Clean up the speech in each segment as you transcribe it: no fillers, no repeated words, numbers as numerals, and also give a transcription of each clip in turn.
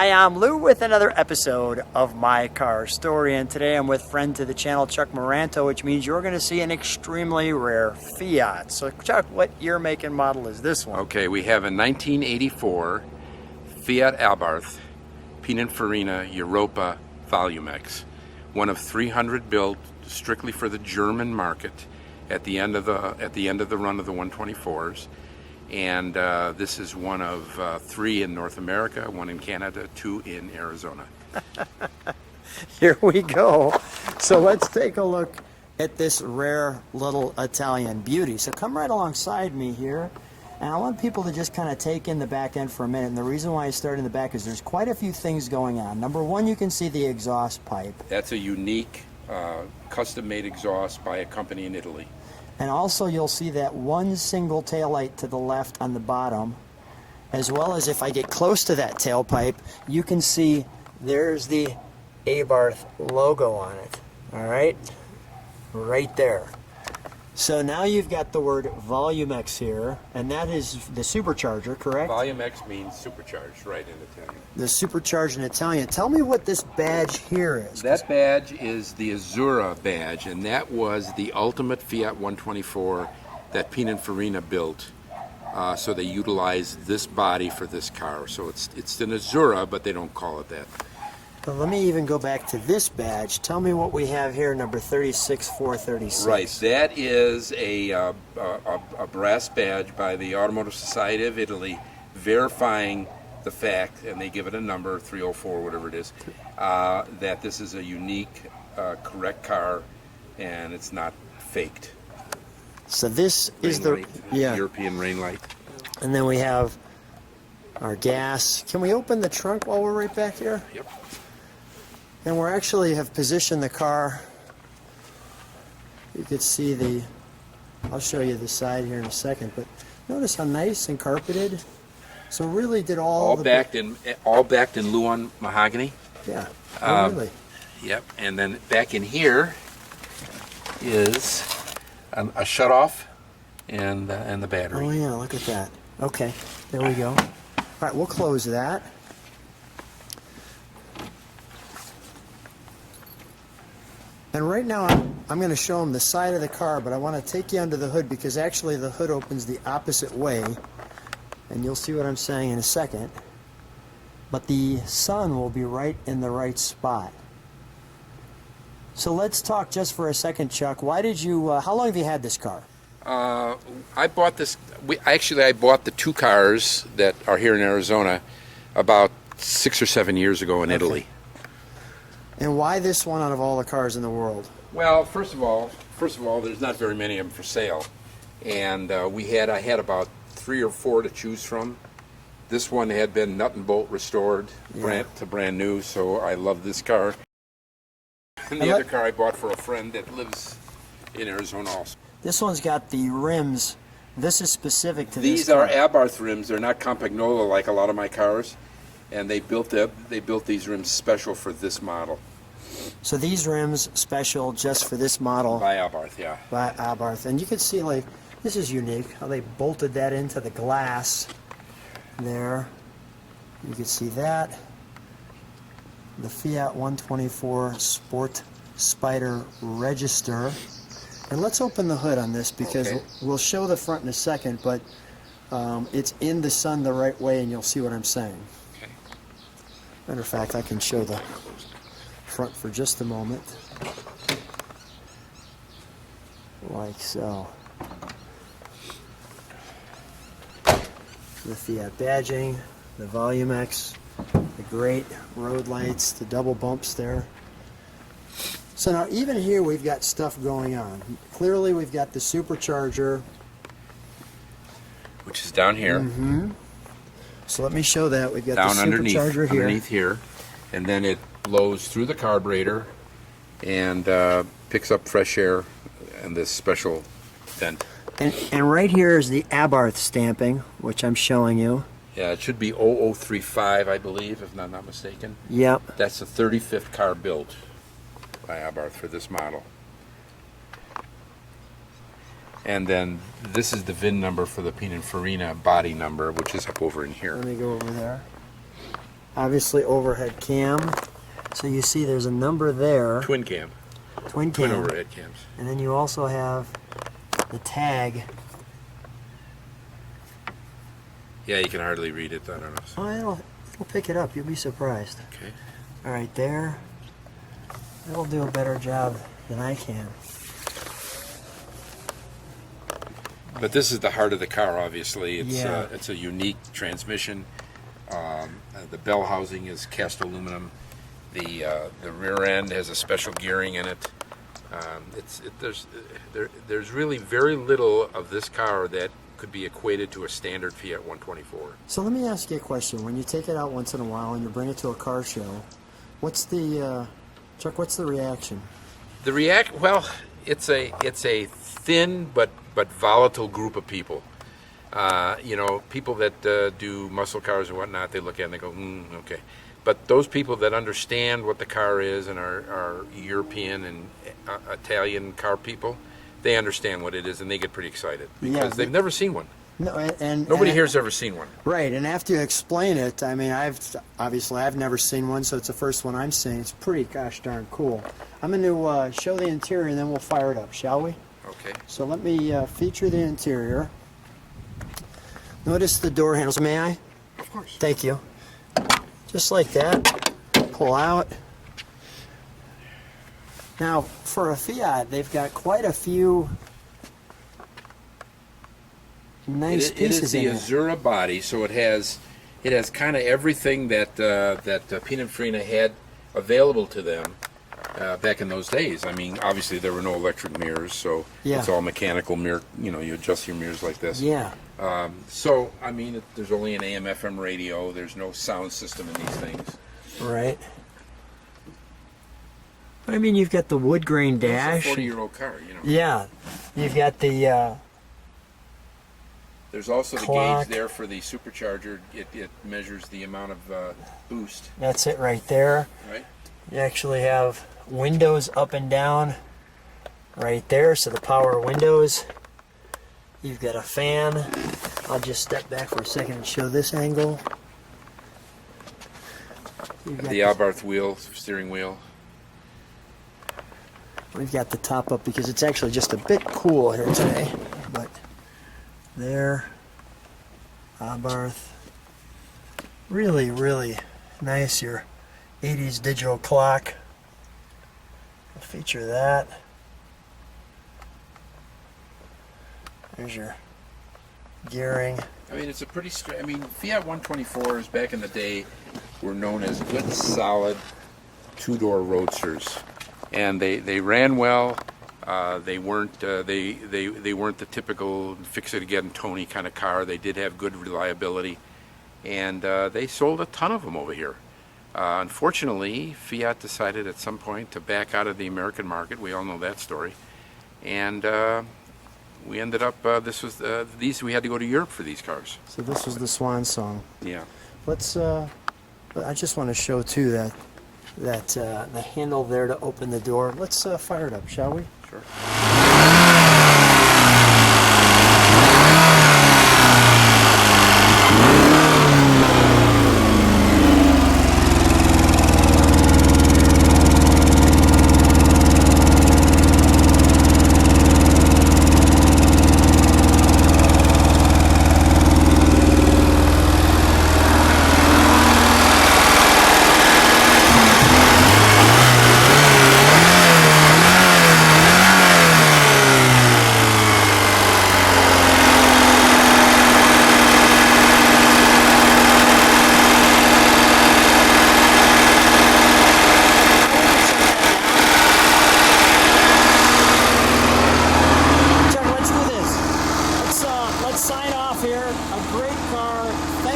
Hi, I'm Lou with another episode of My Car Story, and today I'm with friend to the channel, Chuck Maranto, which means you're going to see an extremely rare Fiat. So Chuck, what year, make, and model is this one? Okay, we have a 1984 Fiat Abarth Pininfarina Europa Volumex, one of 300 built strictly for the German market at the end of the run of the 124s. And this is one of 3 in North America, 1 in Canada, 2 in Arizona. Here we go. So let's take a look at this rare little Italian beauty. So come right alongside me here, and I want people to just kind of take in the back end for a minute. And the reason why I start in the back is there's quite a few things going on. Number one, you can see the exhaust pipe. That's a unique custom-made exhaust by a company in Italy. And also you'll see that one single taillight to the left on the bottom, as well as if I get close to that tailpipe, you can see there's the Abarth logo on it. All right, right there. So now you've got the word Volumex here, and that is the supercharger, correct? Volumex means supercharged, right, in Italian. The supercharged in Italian. Tell me what this badge here is. That badge is the Azzurra badge, and that was the ultimate Fiat 124 that Pininfarina built. So they utilized this body for this car. So it's an Azzurra, but they don't call it that. Well, let me even go back to this badge. Tell me what we have here, number 36436. Right, that is a brass badge by the Automotive Society of Italy, verifying the fact, and they give it a number, 304, whatever it is, that this is a unique, correct car, and it's not faked. So this is the European rain light. And then we have our gas. Can we open the trunk while we're right back here? Yep. And we actually have positioned the car. You could see the, I'll show you the side here in a second, but notice how nice and carpeted. So really did all backed in Luan mahogany. Yeah. Oh, really? Yep. And then back in here is a shutoff and the battery. Oh yeah, look at that. Okay, there we go. All right, we'll close that. And right now I'm going to show them the side of the car, but I want to take you under the hood because actually the hood opens the opposite way, and you'll see what I'm saying in a second. But the sun will be right in the right spot. So let's talk just for a second, Chuck. Why did you? How long have you had this car? I bought this. I bought the 2 cars that are here in Arizona about 6 or 7 years ago in Italy. And why this one out of all the cars in the world? Well, first of all, there's not very many of them for sale, and I had about 3 or 4 to choose from. This one had been nut and bolt restored, brand new, so I love this car. And the other car I bought for a friend that lives in Arizona also. This one's got the rims. This is specific to this These are Abarth rims. They're not Campagnola like a lot of my cars. And they built these rims special for this model. So these rims special just for this model. By Abarth, yeah. By Abarth. And you can see, like, this is unique, how they bolted that into the glass there. You can see that. The Fiat 124 Sport Spider Register. And let's open the hood on this because we'll show the front in a second, but it's in the sun the right way and you'll see what I'm saying. Matter of fact, I can show the front for just a moment. Like so. The Fiat badging, the Volumex, the great road lights, the double bumps there. So now even here we've got stuff going on. Clearly we've got the supercharger, which is down here. Mm-hmm. So let me show that. We've got down the supercharger underneath here, and then it blows through the carburetor and picks up fresh air and this special vent. And right here is the Abarth stamping, which I'm showing you. Yeah, it should be 0035, I believe, if I'm not mistaken. Yep. That's the 35th car built by Abarth for this model. And then this is the VIN number for the Pininfarina body number, which is up over in here. Let me go over there. Obviously overhead cam. So you see there's a number there. Twin cam. Twin Twin cam. overhead cams. And then you also have the tag. Yeah, you can hardly read it. I don't know. Oh, it'll pick it up. You'll be surprised. Okay. All right, there. It'll do a better job than I can. But this is the heart of the car, obviously. Yeah. It's a unique transmission. The bell housing is cast aluminum. The rear end has a special gearing in it. There's really very little of this car that could be equated to a standard Fiat 124. So let me ask you a question. When you take it out once in a while and you bring it to a car show, what's the Chuck? What's the reaction? Well, it's a thin but volatile group of people. People that do muscle cars and whatnot, they look at it and they go, okay. But those people that understand what the car is and are European and Italian car people, they understand what it is and they get pretty excited because they've never seen one. No, and Nobody here's ever seen one. Right, and after you explain it, I mean, I've never seen one, so it's the first one I'm seeing. It's pretty gosh darn cool. I'm going to show the interior and then we'll fire it up, shall we? Okay. So let me feature the interior. Notice the door handles. May I? Of course. Thank you. Just like that. Pull out. Now, for a Fiat, they've got quite a few nice pieces in it. It is the Azura body, so it has kind of everything that Pininfarina had available to them back in those days. I mean, obviously there were no electric mirrors, so it's all mechanical mirror. You adjust your mirrors like this. Yeah. So I mean, there's only an AM/FM radio. There's no sound system in these things. Right. I mean, you've got the wood grain dash. It's a 40-year-old car, Yeah. You've got the. There's also the clock. gauge there for the supercharger. It measures the amount of boost. That's it right there. Right. You actually have windows up and down right there, so the power windows. You've got a fan. I'll just step back for a second and show this angle. The Abarth steering wheel. We've got the top up because it's actually just a bit cool here today. But there, Abarth. Really, really nice. Your 80s digital clock. I'll feature that. There's your gearing. I mean, it's a pretty Fiat 124s back in the day were known as good, solid two-door roadsters, and they ran well. They weren't they weren't the typical fix it again Tony kind of car. They did have good reliability, and they sold a ton of them over here. Unfortunately, Fiat decided at some point to back out of the American market. We all know that story, and we ended up. We had to go to Europe for these cars. So this was the swan song. Yeah. Let's. I just want to show too that the handle there to open the door. Let's fire it up, shall we? Sure.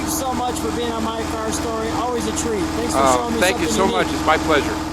So much for being on my car story. Always a treat. Thanks for showing me Thank you something so much. unique. It's my pleasure.